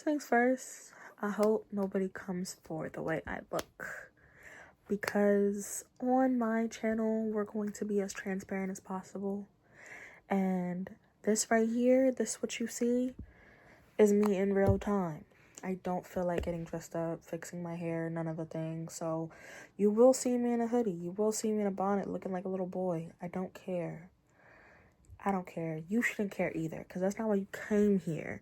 First things first, I hope nobody comes for the way I look, because on my channel, we're going to be as transparent as possible. And this right here, this what you see, is me in real time. I don't feel like getting dressed up, fixing my hair, none of the things. So you will see me in a hoodie. You will see me in a bonnet looking like a little boy. I don't care. I don't care. You shouldn't care either, because that's not why you came here.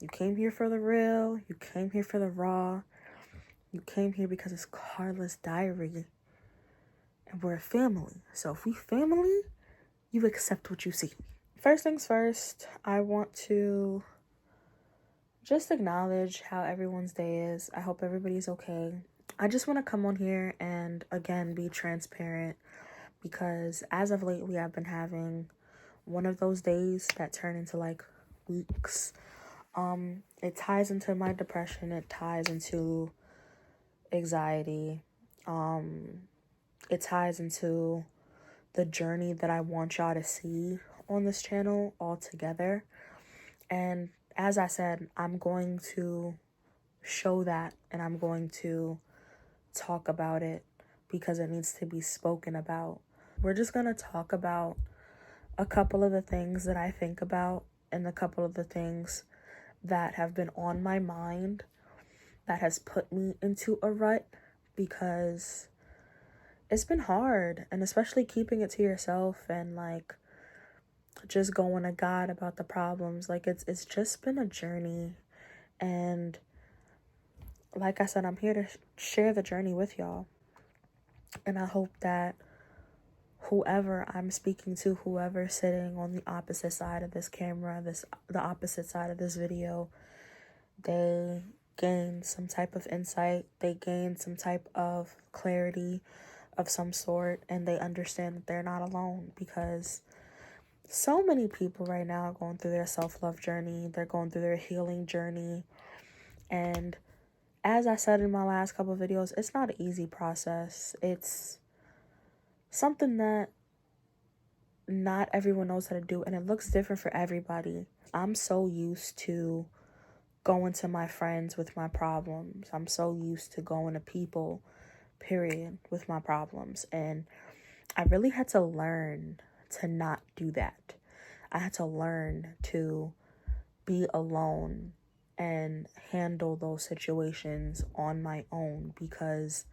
You came here for the real. You came here for the raw. You came here because it's Carla's diary. And we're a family. So if we family, you accept what you see. First things first, I want to just acknowledge how everyone's day is. I hope everybody's okay. I just want to come on here and, again, be transparent, because as of lately, I've been having one of those days that turn into like weeks. It ties into my depression. It ties into anxiety. It ties into the journey that I want y'all to see on this channel altogether. And as I said, I'm going to show that, and I'm going to talk about it because it needs to be spoken about. We're just going to talk about a couple of the things that I think about and a couple of the things that have been on my mind that has put me into a rut, because it's been hard, and especially keeping it to yourself and like just going to God about the problems. Like it's just been a journey, and like I said, I'm here to share the journey with y'all. And I hope that whoever I'm speaking to, whoever sitting on the opposite side of this camera, the opposite side of this video, they gain some type of insight, they gain some type of clarity of some sort, and they understand that they're not alone. Because so many people right now are going through their self-love journey, they're going through their healing journey, and as I said in my last couple of videos, it's not an easy process. It's something that not everyone knows how to do, and it looks different for everybody. I'm so used to going to my friends with my problems. I'm so used to going to people, period, with my problems. And I really had to learn to not do that. I had to learn to be alone and handle those situations on my own, because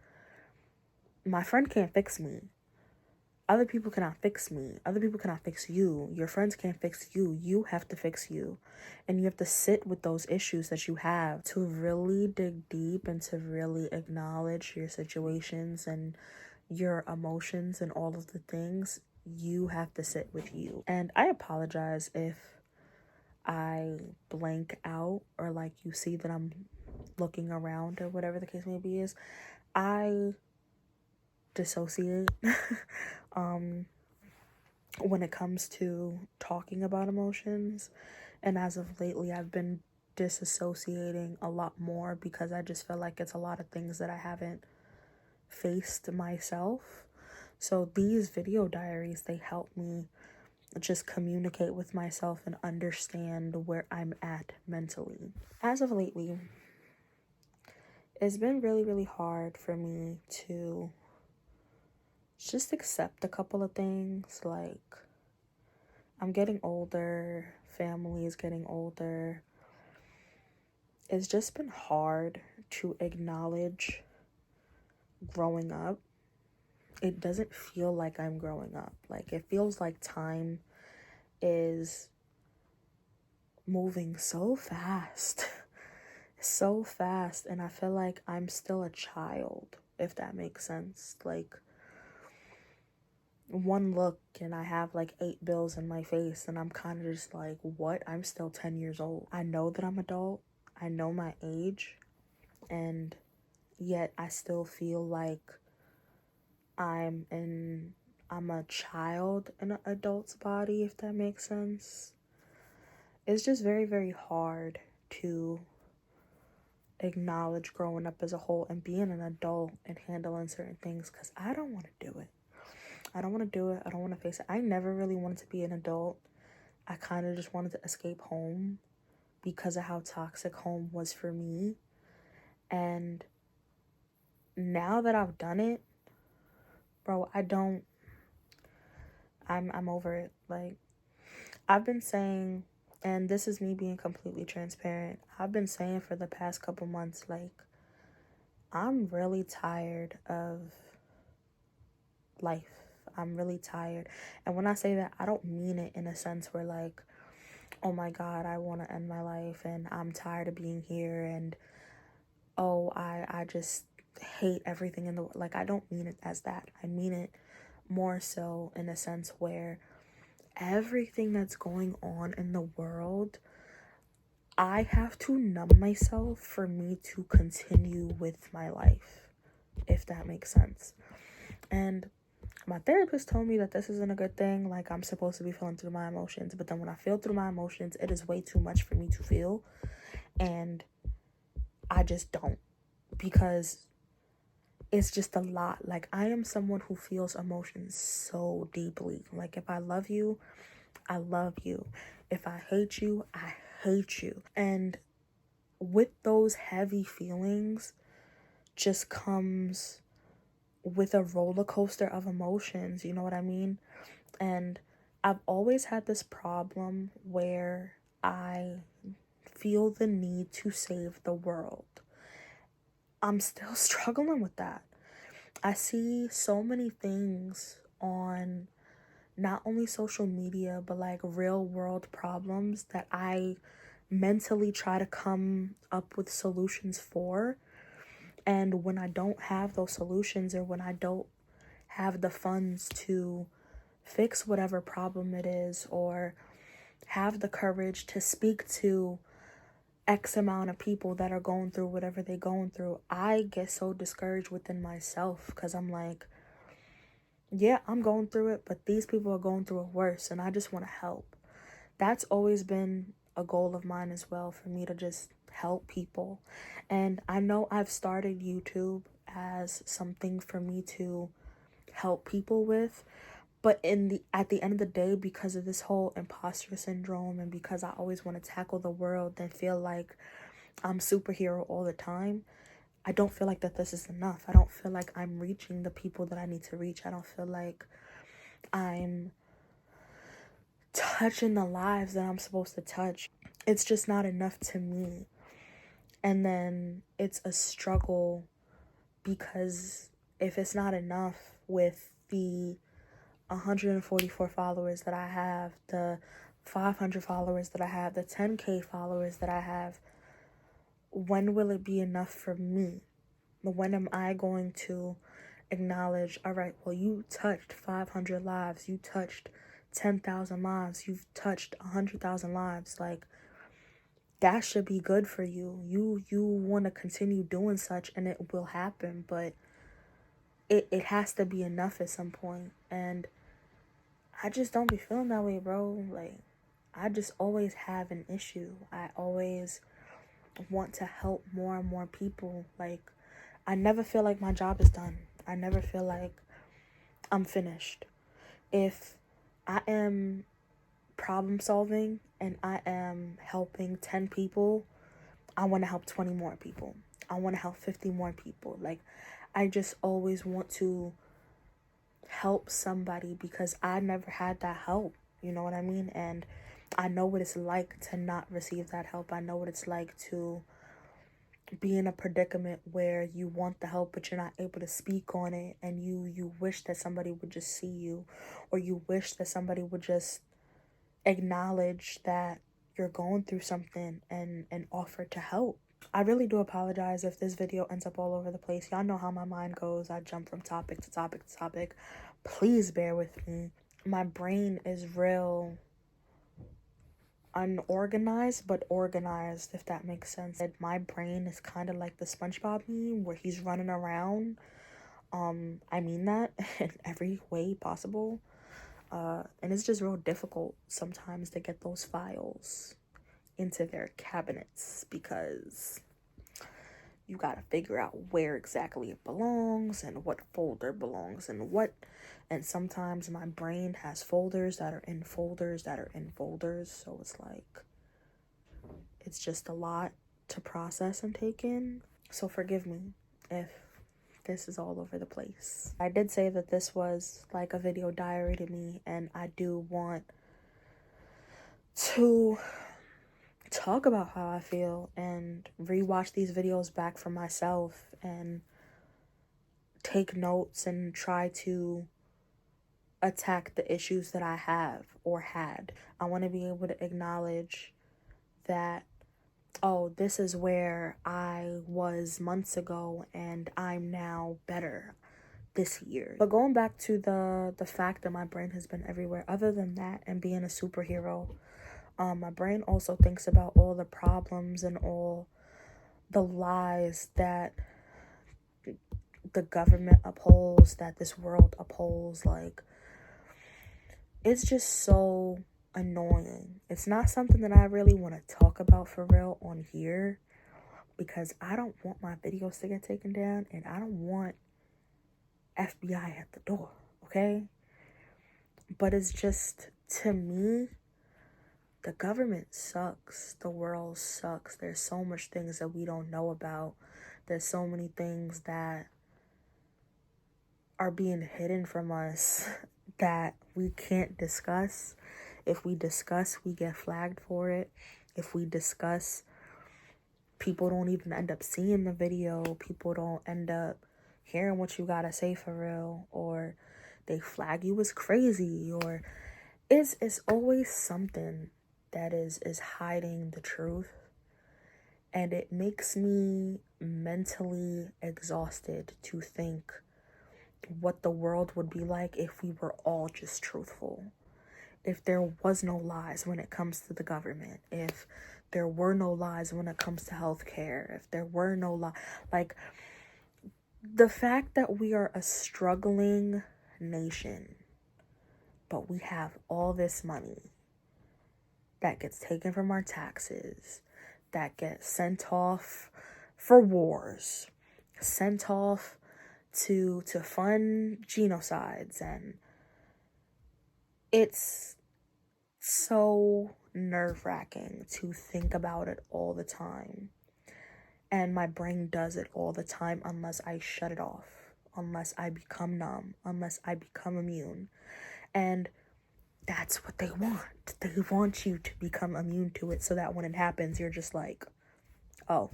my friend can't fix me. Other people cannot fix me. Other people cannot fix you. Your friends can't fix you. You have to fix you. And you have to sit with those issues that you have to really dig deep and to really acknowledge your situations and your emotions and all of the things. You have to sit with you. And I apologize if I blank out, or like you see that I'm looking around, or whatever the case may be. Is I dissociate when it comes to talking about emotions, and as of lately I've been disassociating a lot more, because I just feel like it's a lot of things that I haven't faced myself. So these video diaries, they help me just communicate with myself and understand where I'm at mentally. As of lately, it's been really, really hard for me to just accept a couple of things. Like, I'm getting older, family is getting older. It's just been hard to acknowledge growing up. It doesn't feel like I'm growing up. Like, it feels like time is moving so fast. So fast. And I feel like I'm still a child, if that makes sense. Like, one look and I have like 8 bills in my face, and I'm kind of just like, what? I'm still 10 years old. I know that I'm adult. I know my age. And yet I still feel like I'm a child in an adult's body, if that makes sense. It's just very, very hard to acknowledge growing up as a whole and being an adult and handling certain things, because I don't want to do it. I don't want to do it. I don't want to face it. I never really wanted to be an adult. I kind of just wanted to escape home, because of how toxic home was for me. And now that I've done it, bro, I'm over it. Like, I've been saying, and this is me being completely transparent, I've been saying for the past couple months, like, I'm really tired of life. I'm really tired. And when I say that, I don't mean it in a sense where, like, oh my God, I want to end my life and I'm tired of being here and, oh, I just hate everything in the world. Like, I don't mean it as that. I mean it more so in a sense where everything that's going on in the world, I have to numb myself for me to continue with my life, if that makes sense. And my therapist told me that this isn't a good thing. Like, I'm supposed to be feeling through my emotions. But then when I feel through my emotions, it is way too much for me to feel. And I just don't. Because it's just a lot. Like, I am someone who feels emotions so deeply. Like, if I love you, I love you. If I hate you, I hate you. And with those heavy feelings just comes with a roller coaster of emotions. You know what I mean? And I've always had this problem where I feel the need to save the world. I'm still struggling with that. I see so many things on not only social media, but like real world problems that I mentally try to come up with solutions for. And when I don't have those solutions, or when I don't have the funds to fix whatever problem it is, or have the courage to speak to X amount of people that are going through whatever they're going through, I get so discouraged within myself because I'm like, yeah, I'm going through it, but these people are going through it worse, and I just want to help. That's always been a goal of mine as well, for me to just help people. And I know I've started YouTube as something for me to help people with, but at the end of the day, because of this whole imposter syndrome, and because I always want to tackle the world and feel like I'm superhero all the time, I don't feel like that this is enough. I don't feel like I'm reaching the people that I need to reach. I don't feel like I'm touching the lives that I'm supposed to touch. It's just not enough to me. And then it's a struggle because if it's not enough with the 144 followers that I have, the 500 followers that I have, the 10K followers that I have, when will it be enough for me? When am I going to acknowledge, all right, well, you touched 500 lives, you touched 10,000 lives, you've touched 100,000 lives. Like, that should be good for you. You want to continue doing such, and it will happen, but it has to be enough at some point. And I just don't be feeling that way, bro. Like, I just always have an issue. I always want to help more and more people. Like, I never feel like my job is done. I never feel like I'm finished. If I am problem solving and I am helping 10 people, I want to help 20 more people. I want to help 50 more people. Like, I just always want to help somebody because I never had that help. You know what I mean? And I know what it's like to not receive that help. I know what it's like to be in a predicament where you want the help but you're not able to speak on it, and you wish that somebody would just see you, or you wish that somebody would just acknowledge that you're going through something and offer to help. I really do apologize if this video ends up all over the place. Y'all know how my mind goes. I jump from topic to topic to topic. Please bear with me. My brain is real unorganized but organized, if that makes sense. My brain is kind of like the SpongeBob meme where he's running around. I mean that in every way possible. And it's just real difficult sometimes to get those files into their cabinets because you gotta figure out where exactly it belongs and what folder belongs and what. And sometimes my brain has folders that are in folders that are in folders. So it's like, it's just a lot to process and take in. So forgive me if this is all over the place. I did say that this was like a video diary to me, and I do want to talk about how I feel and rewatch these videos back for myself and take notes and try to attack the issues that I have or had. I want to be able to acknowledge that, oh, this is where I was months ago and I'm now better this year. But going back to the fact that my brain has been everywhere, other than that and being a superhero, my brain also thinks about all the problems and all the lies that the government upholds, that this world upholds. Like, it's just so annoying. It's not something that I really want to talk about for real on here, because I don't want my videos to get taken down, and I don't want FBI at the door, okay? But it's just, to me, the government sucks. The world sucks. There's so much things that we don't know about. There's so many things that are being hidden from us that we can't discuss. If we discuss, we get flagged for it. If we discuss, people don't even end up seeing the video. People don't end up hearing what you gotta say for real, or they flag you as crazy, or it's always something that is hiding the truth. And it makes me mentally exhausted to think what the world would be like if we were all just truthful. If there was no lies when it comes to the government, if there were no lies when it comes to healthcare, if there were no like, the fact that we are a struggling nation, but we have all this money that gets taken from our taxes, that gets sent off for wars, sent off to fund genocides, and it's so nerve-wracking to think about it all the time. And my brain does it all the time unless I shut it off, unless I become numb, unless I become immune. And that's what they want. They want you to become immune to it so that when it happens, you're just like, oh,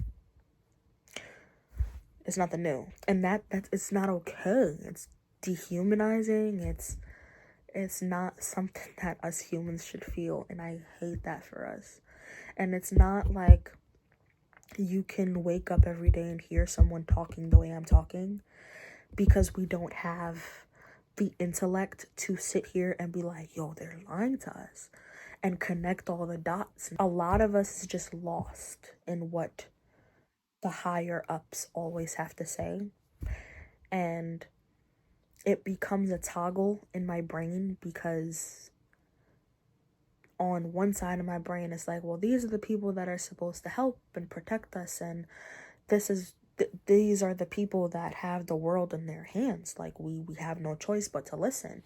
it's nothing new. And that's it's not okay. It's dehumanizing. It's not something that us humans should feel, and I hate that for us. And it's not like you can wake up every day and hear someone talking the way I'm talking, because we don't have the intellect to sit here and be like, yo, they're lying to us, and connect all the dots. A lot of us is just lost in what the higher ups always have to say, and it becomes a toggle in my brain, because on one side of my brain it's like, well, these are the people that are supposed to help and protect us, and these are the people that have the world in their hands, like we have no choice but to listen.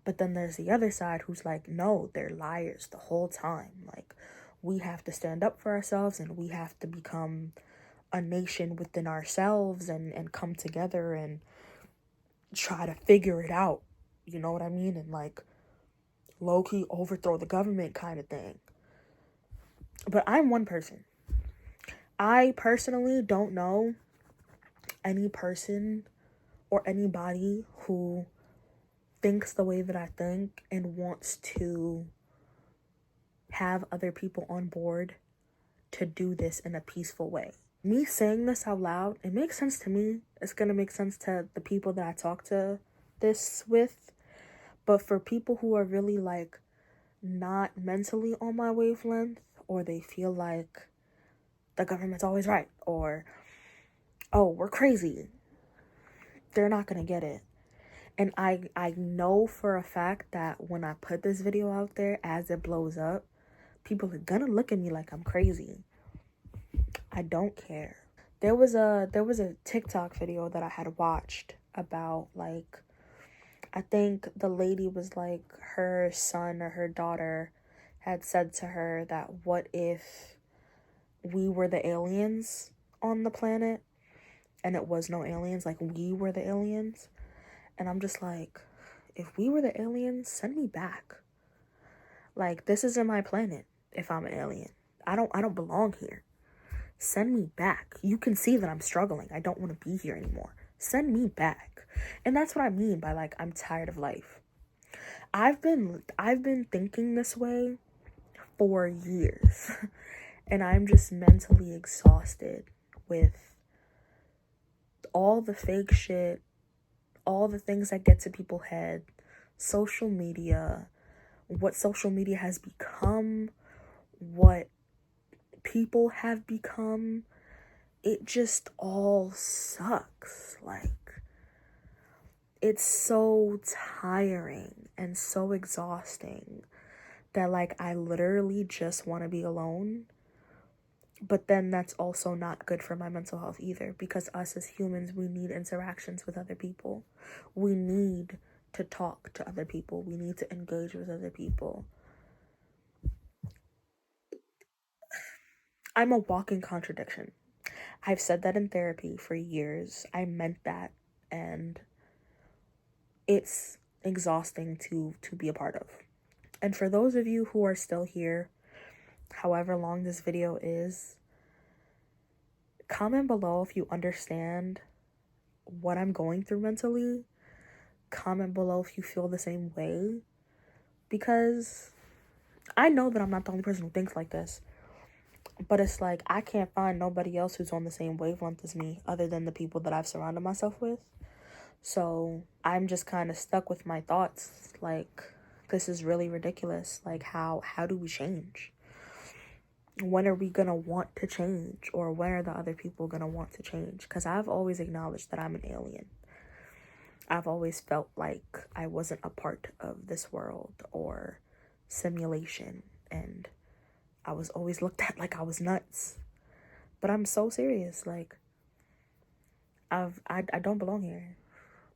But then there's the other side who's like, no, they're liars the whole time. Like, we have to stand up for ourselves, and we have to become a nation within ourselves, and come together and try to figure it out. You know what I mean? And like, low-key overthrow the government kind of thing. But I'm one person. I personally don't know any person or anybody who thinks the way that I think and wants to have other people on board to do this in a peaceful way. Me saying this out loud, it makes sense to me. It's gonna make sense to the people that I talk to this with. But for people who are really like not mentally on my wavelength, or they feel like the government's always right, or, oh, we're crazy, they're not gonna get it. And I know for a fact that when I put this video out there, as it blows up, people are gonna look at me like I'm crazy. I don't care. There was a TikTok video that I had watched about, like, I think the lady was like, her son or her daughter had said to her that, what if we were the aliens on the planet and it was no aliens, like we were the aliens. And I'm just like, if we were the aliens, send me back. Like, this isn't my planet if I'm an alien. I don't belong here. Send me back. You can see that I'm struggling. I don't want to be here anymore. Send me back. And that's what I mean by, like, I'm tired of life. I've been thinking this way for years. And I'm just mentally exhausted with all the fake shit, all the things that get to people's head, social media, what social media has become, what people have become. It just all sucks. Like, it's so tiring and so exhausting that, like, I literally just want to be alone. But then that's also not good for my mental health either, because us as humans, we need interactions with other people. We need to talk to other people. We need to engage with other people. I'm a walking contradiction. I've said that in therapy for years. I meant that, and it's exhausting to be a part of. And for those of you who are still here, however long this video is, comment below if you understand what I'm going through mentally. Comment below if you feel the same way, because I know that I'm not the only person who thinks like this, but it's like I can't find nobody else who's on the same wavelength as me other than the people that I've surrounded myself with. So I'm just kind of stuck with my thoughts, like, this is really ridiculous. Like, how do we change? When are we gonna want to change? Or when are the other people gonna want to change? Because I've always acknowledged that I'm an alien. I've always felt like I wasn't a part of this world or simulation, and I was always looked at like I was nuts. But I'm so serious. Like, I don't belong here.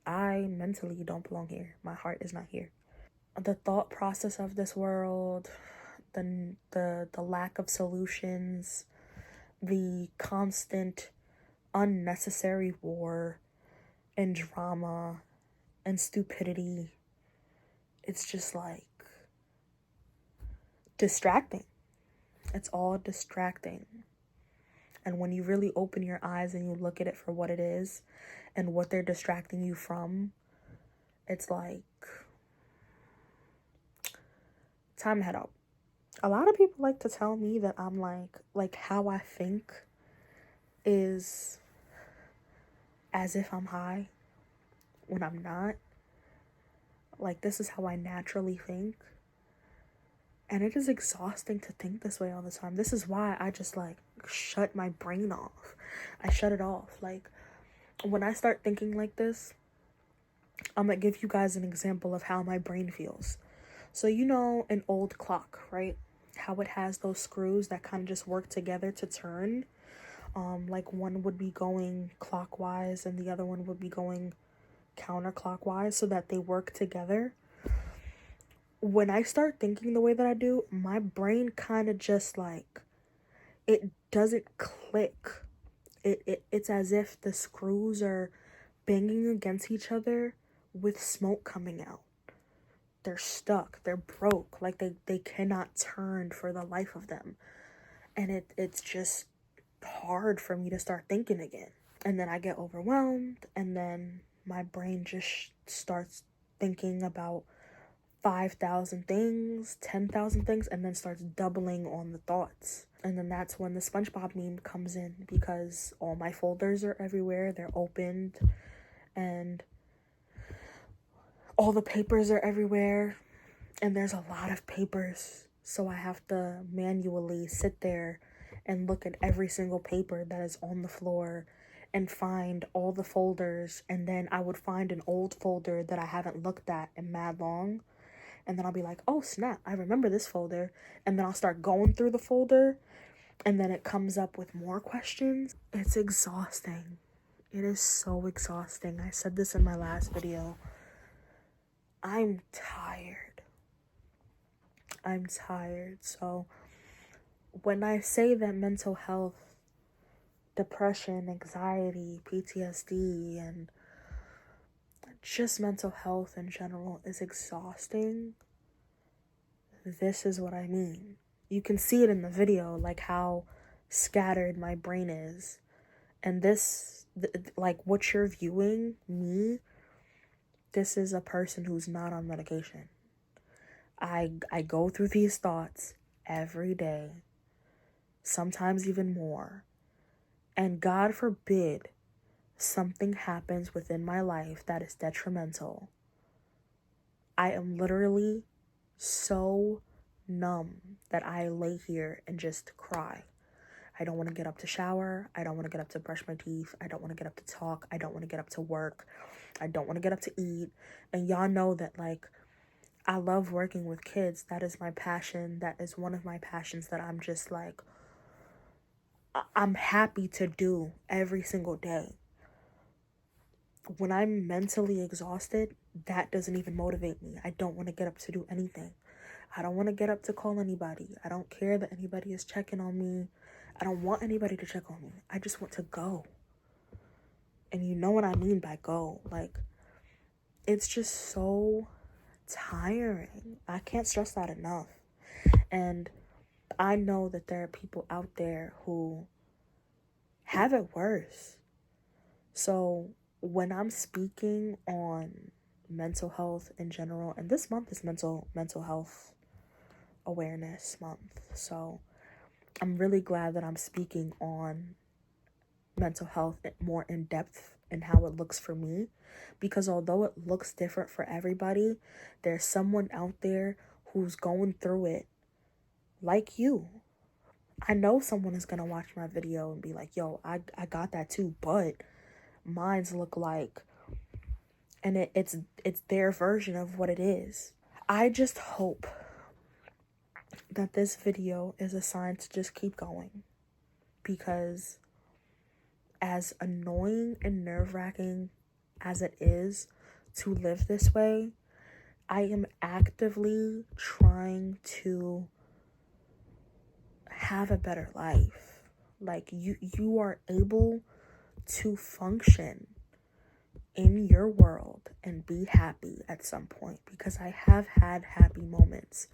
I mentally don't belong here. My heart is not here. The thought process of this world, the lack of solutions, the constant unnecessary war and drama and stupidity, it's just like distracting. It's all distracting. And when you really open your eyes and you look at it for what it is and what they're distracting you from, it's like, time to head out. A lot of people like to tell me that I'm like how I think is as if I'm high when I'm not. Like, this is how I naturally think. And it is exhausting to think this way all the time. This is why I just, like, shut my brain off. I shut it off. Like, when I start thinking like this, I'm gonna give you guys an example of how my brain feels. So, you know, an old clock, right? How it has those screws that kind of just work together to turn. Like, one would be going clockwise and the other one would be going counterclockwise so that they work together. When I start thinking the way that I do, my brain kind of just, like, it doesn't click. It's as if the screws are banging against each other with smoke coming out. They're stuck. They're broke. Like, they cannot turn for the life of them. And it's just hard for me to start thinking again. And then I get overwhelmed, and then my brain just starts thinking about 5,000 things, 10,000 things, and then starts doubling on the thoughts. And then that's when the SpongeBob meme comes in, because all my folders are everywhere. They're opened, and all the papers are everywhere, and there's a lot of papers. So I have to manually sit there and look at every single paper that is on the floor and find all the folders. And then I would find an old folder that I haven't looked at in mad long. And then I'll be like, oh snap, I remember this folder. And then I'll start going through the folder, and then it comes up with more questions. It's exhausting. It is so exhausting. I said this in my last video. I'm tired. So when I say that mental health, depression, anxiety, PTSD, and just mental health in general is exhausting, this is what I mean. You can see it in the video, like how scattered my brain is. And this, like what you're viewing, me, this is a person who's not on medication. I go through these thoughts every day, sometimes even more. And God forbid something happens within my life that is detrimental. I am literally so numb that I lay here and just cry. I don't want to get up to shower. I don't want to get up to brush my teeth. I don't want to get up to talk. I don't want to get up to work. I don't want to get up to eat. And y'all know that, like, I love working with kids. That is my passion. That is one of my passions that I'm just like, I'm happy to do every single day. When I'm mentally exhausted, that doesn't even motivate me. I don't want to get up to do anything. I don't want to get up to call anybody. I don't care that anybody is checking on me. I don't want anybody to check on me. I just want to go. And you know what I mean by go. Like, it's just so tiring. I can't stress that enough. And I know that there are people out there who have it worse. So when I'm speaking on mental health in general, and this month is mental health awareness month, so I'm really glad that I'm speaking on mental health more in depth and how it looks for me, because although it looks different for everybody, there's someone out there who's going through it like you. I know someone is gonna watch my video and be like, yo, I got that too, but mine's look like, and it's their version of what it is. I just hope that this video is a sign to just keep going, because as annoying and nerve-wracking as it is to live this way, I am actively trying to have a better life. Like, you are able to function in your world and be happy at some point, because I have had happy moments.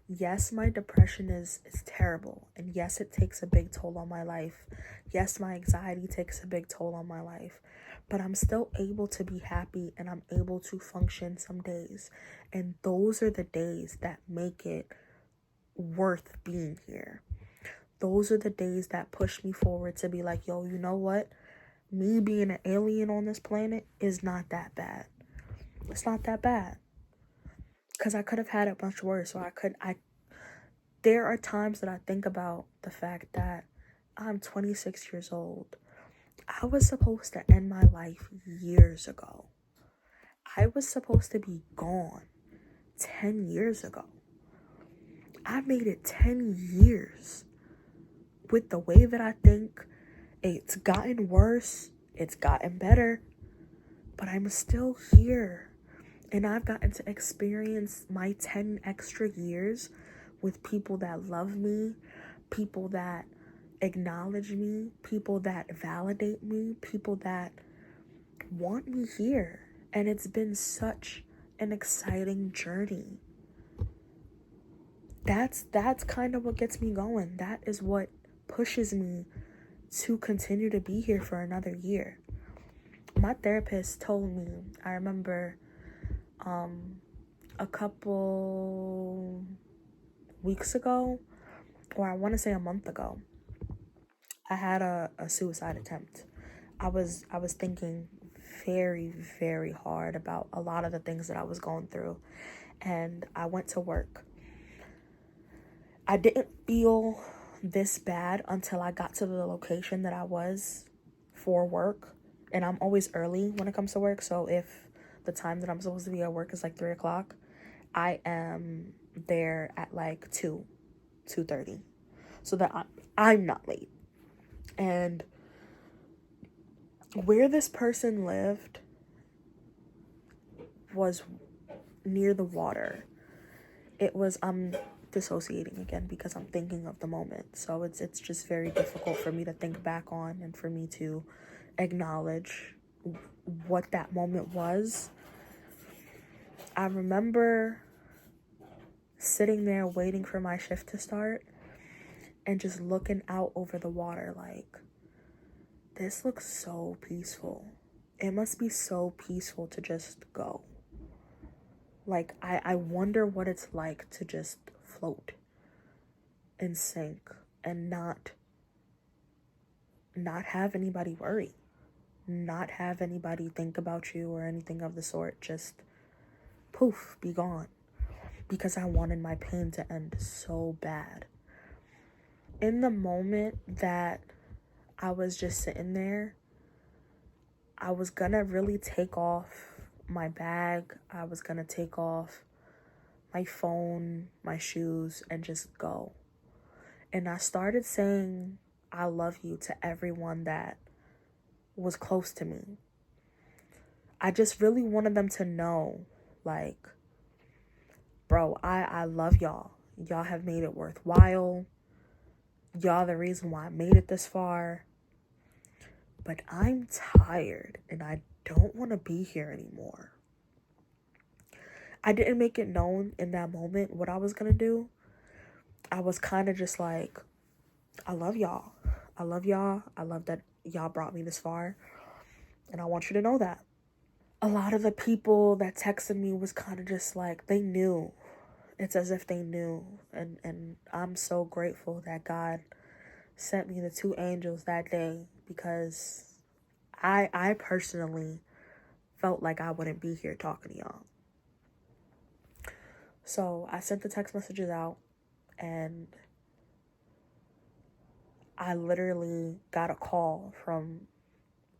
Yes, my depression is terrible, and yes, it takes a big toll on my life. Yes, my anxiety takes a big toll on my life, but I'm still able to be happy, and I'm able to function some days, and those are the days that make it worth being here. Those are the days that push me forward to be like, yo, you know what? Me being an alien on this planet is not that bad. It's not that bad. Because I could have had it much worse. So there are times that I think about the fact that I'm 26 years old. I was supposed to end my life years ago. I was supposed to be gone 10 years ago. I made it 10 years. With the way that I think, it's gotten worse, it's gotten better, but I'm still here. And I've gotten to experience my 10 extra years with people that love me, people that acknowledge me, people that validate me, people that want me here. And it's been such an exciting journey. That's kind of what gets me going. That is what pushes me to continue to be here for another year. My therapist told me, I remember a couple weeks ago, or I want to say a month ago, I had a suicide attempt. I was thinking very, very hard about a lot of the things that I was going through, and I went to work. I didn't feel this bad until I got to the location that I was for work, and I'm always early when it comes to work, so if the time that I'm supposed to be at work is like 3 o'clock, I am there at like 2:30, so that I'm not late. And where this person lived was near the water. It was dissociating again because I'm thinking of the moment. So it's just very difficult for me to think back on and for me to acknowledge what that moment was. I remember sitting there waiting for my shift to start and just looking out over the water like, this looks so peaceful. It must be so peaceful to just go. Like, I wonder what it's like to just float and sink and not have anybody worry, not have anybody think about you or anything of the sort. Just poof, be gone. Because I wanted my pain to end so bad. In the moment that I was just sitting there, I was gonna really take off my bag. I was gonna take off my phone, my shoes, and just go. And I started saying, I love you to everyone that was close to me. I just really wanted them to know, like, bro, I love y'all. Y'all have made it worthwhile. Y'all the reason why I made it this far. But I'm tired and I don't want to be here anymore. I didn't make it known in that moment what I was going to do. I was kind of just like, I love y'all. I love y'all. I love that y'all brought me this far. And I want you to know that. A lot of the people that texted me was kind of just like, they knew. It's as if they knew. And I'm so grateful that God sent me the 2 angels that day, because I personally felt like I wouldn't be here talking to y'all. So I sent the text messages out, and I literally got a call from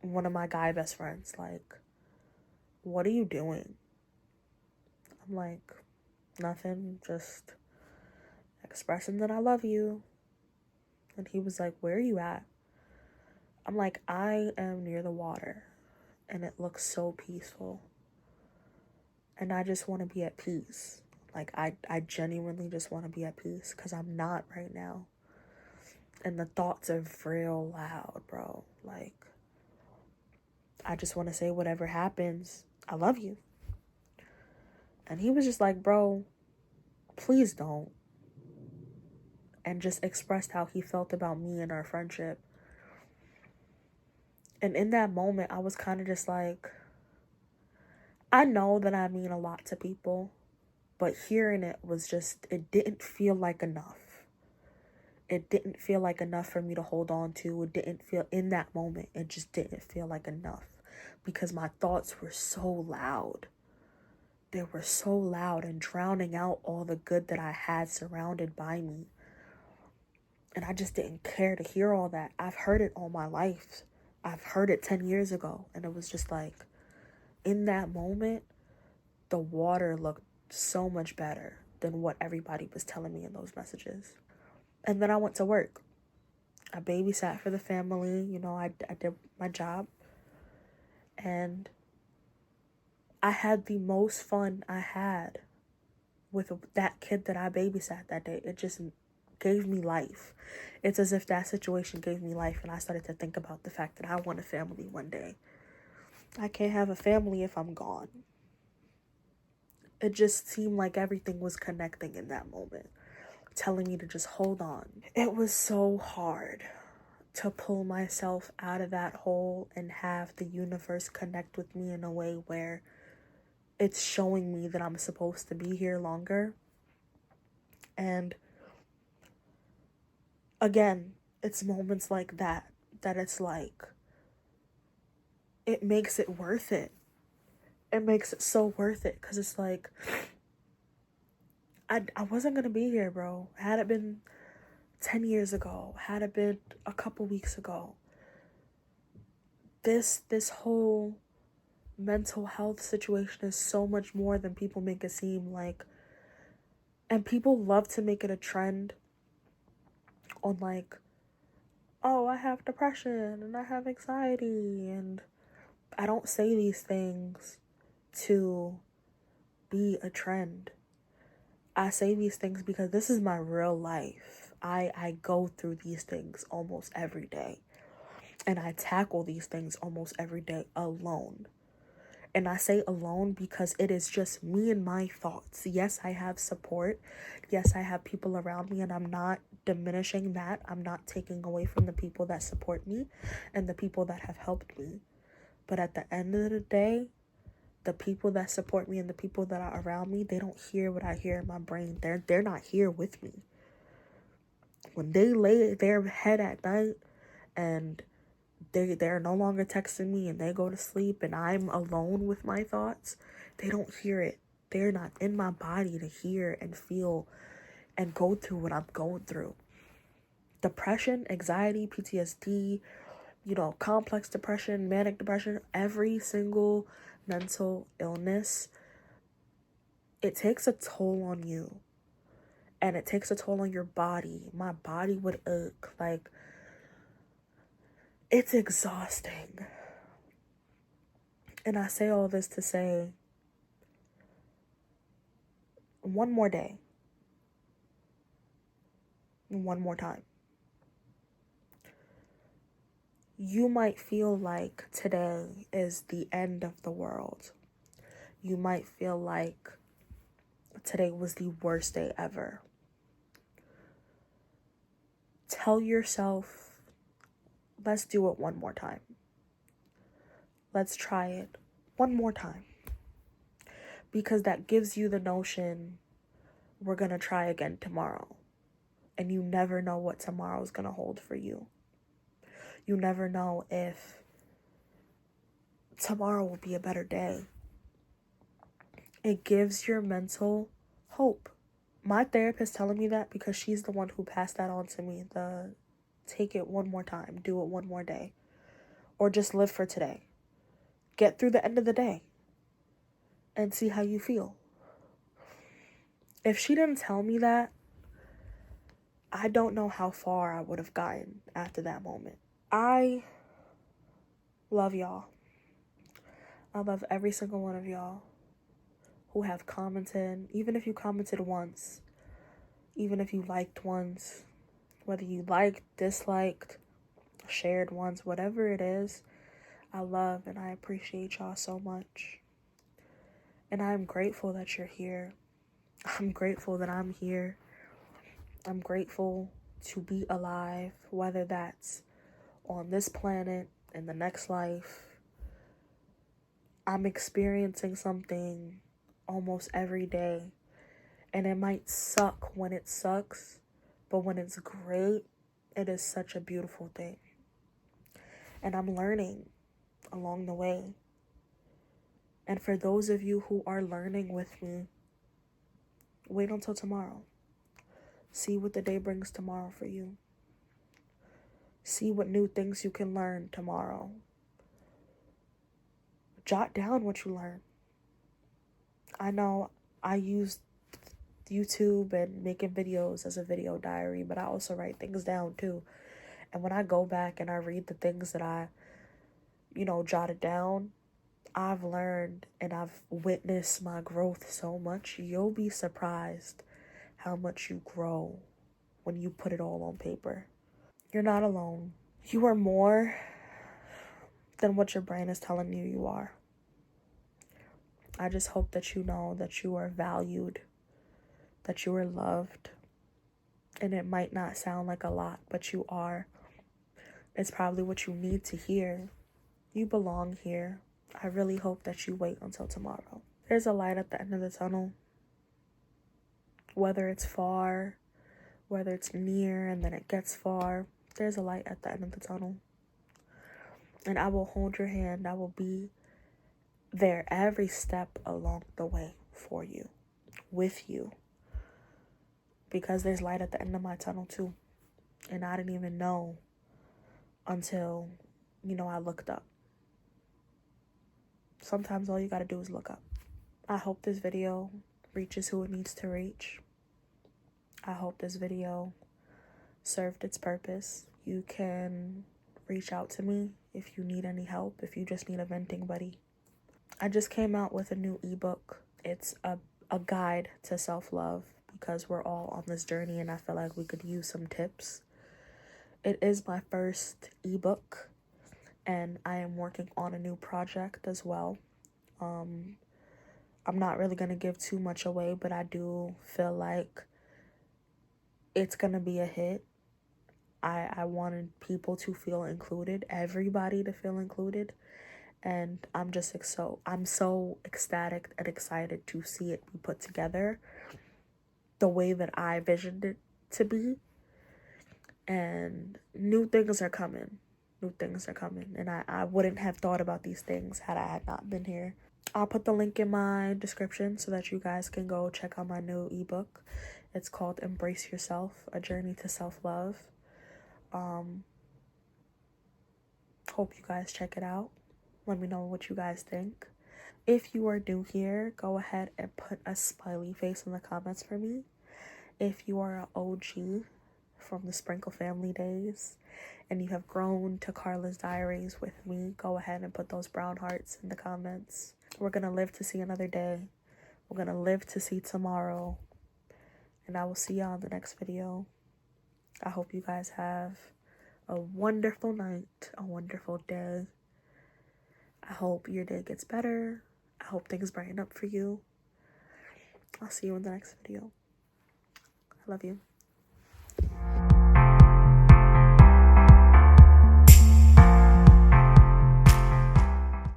one of my guy best friends, like, what are you doing? I'm like, nothing, just expressing that I love you. And he was like, where are you at? I'm like, I am near the water, and it looks so peaceful. And I just want to be at peace. Like, I genuinely just want to be at peace, because I'm not right now. And the thoughts are real loud, bro. Like, I just want to say, whatever happens, I love you. And he was just like, bro, please don't. And just expressed how he felt about me and our friendship. And in that moment, I was kind of just like, I know that I mean a lot to people, but hearing it was just, it didn't feel like enough. It didn't feel like enough for me to hold on to. It didn't feel, in that moment, it just didn't feel like enough, because my thoughts were so loud. They were so loud and drowning out all the good that I had surrounded by me. And I just didn't care to hear all that. I've heard it all my life. I've heard it 10 years ago. And it was just like, in that moment, the water looked so much better than what everybody was telling me in those messages. And then I went to work. I babysat for the family. You know, I did my job. And I had the most fun I had with that kid that I babysat that day. It just gave me life. It's as if that situation gave me life, and I started to think about the fact that I want a family one day. I can't have a family if I'm gone. It just seemed like everything was connecting in that moment, telling me to just hold on. It was so hard to pull myself out of that hole and have the universe connect with me in a way where it's showing me that I'm supposed to be here longer. And again, it's moments like that it's like, it makes it worth it. It makes it so worth it, because it's like, I wasn't going to be here, bro. Had it been 10 years ago, had it been a couple weeks ago, this whole mental health situation is so much more than people make it seem like. And people love to make it a trend on like, oh, I have depression and I have anxiety, and I don't say these things to be a trend. I say these things because this is my real life. I go through these things almost every day. And I tackle these things almost every day alone. And I say alone because it is just me and my thoughts. Yes, I have support. Yes, I have people around me, and I'm not diminishing that. I'm not taking away from the people that support me and the people that have helped me. But at the end of the day, the people that support me and the people that are around me, they don't hear what I hear in my brain. They're not here with me. When they lay their head at night and they're no longer texting me and they go to sleep and I'm alone with my thoughts, they don't hear it. They're not in my body to hear and feel and go through what I'm going through. Depression, anxiety, PTSD, complex depression, manic depression, every single mental illness, it takes a toll on you. And it takes a toll on your body. My body would ache. Like, it's exhausting. And I say all this to say, one more day. One more time. You might feel like today is the end of the world. You might feel like today was the worst day ever. Tell yourself, let's do it one more time. Let's try it one more time. Because that gives you the notion we're going to try again tomorrow. And you never know what tomorrow is going to hold for you. You never know if tomorrow will be a better day. It gives your mental hope. My therapist telling me that because she's the one who passed that on to me. The take it one more time, do it one more day, or just live for today. Get through the end of the day and see how you feel. If she didn't tell me that, I don't know how far I would have gotten after that moment. I love y'all. I love every single one of y'all who have commented, even if you commented once, even if you liked once, whether you liked, disliked, shared once, whatever it is, I love and I appreciate y'all so much. And I'm grateful that you're here. I'm grateful that I'm here. I'm grateful to be alive, whether that's on this planet, in the next life. I'm experiencing something almost every day. And it might suck when it sucks, but when it's great, it is such a beautiful thing. And I'm learning along the way. And for those of you who are learning with me, wait until tomorrow. See what the day brings tomorrow for you. See what new things you can learn tomorrow. Jot down what you learn. I know I use YouTube and making videos as a video diary, but I also write things down too. And when I go back and I read the things that I, jotted down, I've learned and I've witnessed my growth so much. You'll be surprised how much you grow when you put it all on paper. You're not alone. You are more than what your brain is telling you you are. I just hope that you know that you are valued, that you are loved. And it might not sound like a lot, but you are. It's probably what you need to hear. You belong here. I really hope that you wait until tomorrow. There's a light at the end of the tunnel. Whether it's far, whether it's near and then it gets far, there's a light at the end of the tunnel. And I will hold your hand. I will be there every step along the way for you, with you. Because there's light at the end of my tunnel too. And I didn't even know until, I looked up. Sometimes all you gotta do is look up. I hope this video reaches who it needs to reach. I hope this video served its purpose. You can reach out to me if you need any help, if you just need a venting buddy. I just came out with a new ebook. It's a guide to self-love because we're all on this journey and I feel like we could use some tips. It is my first ebook and I am working on a new project as well. I'm not really going to give too much away, but I do feel like it's going to be a hit. I wanted people to feel included, everybody to feel included. And I'm so ecstatic and excited to see it be put together the way that I visioned it to be. And new things are coming. And I wouldn't have thought about these things had I had not been here. I'll put the link in my description so that you guys can go check out my new ebook. It's called Embrace Yourself, A Journey to Self-Love. Hope you guys check it out. Let me know what you guys think. If you are new here, go ahead and put a smiley face in the comments for me. If you are an OG from the Sprinkle family days and you have grown to Carla's diaries with me, go ahead and put those brown hearts in the comments. We're gonna live to see another day. We're gonna live to see tomorrow. And I will see y'all in the next video. I hope you guys have a wonderful night, a wonderful day. I hope your day gets better. I hope things brighten up for you. I'll see you in the next video. I love you.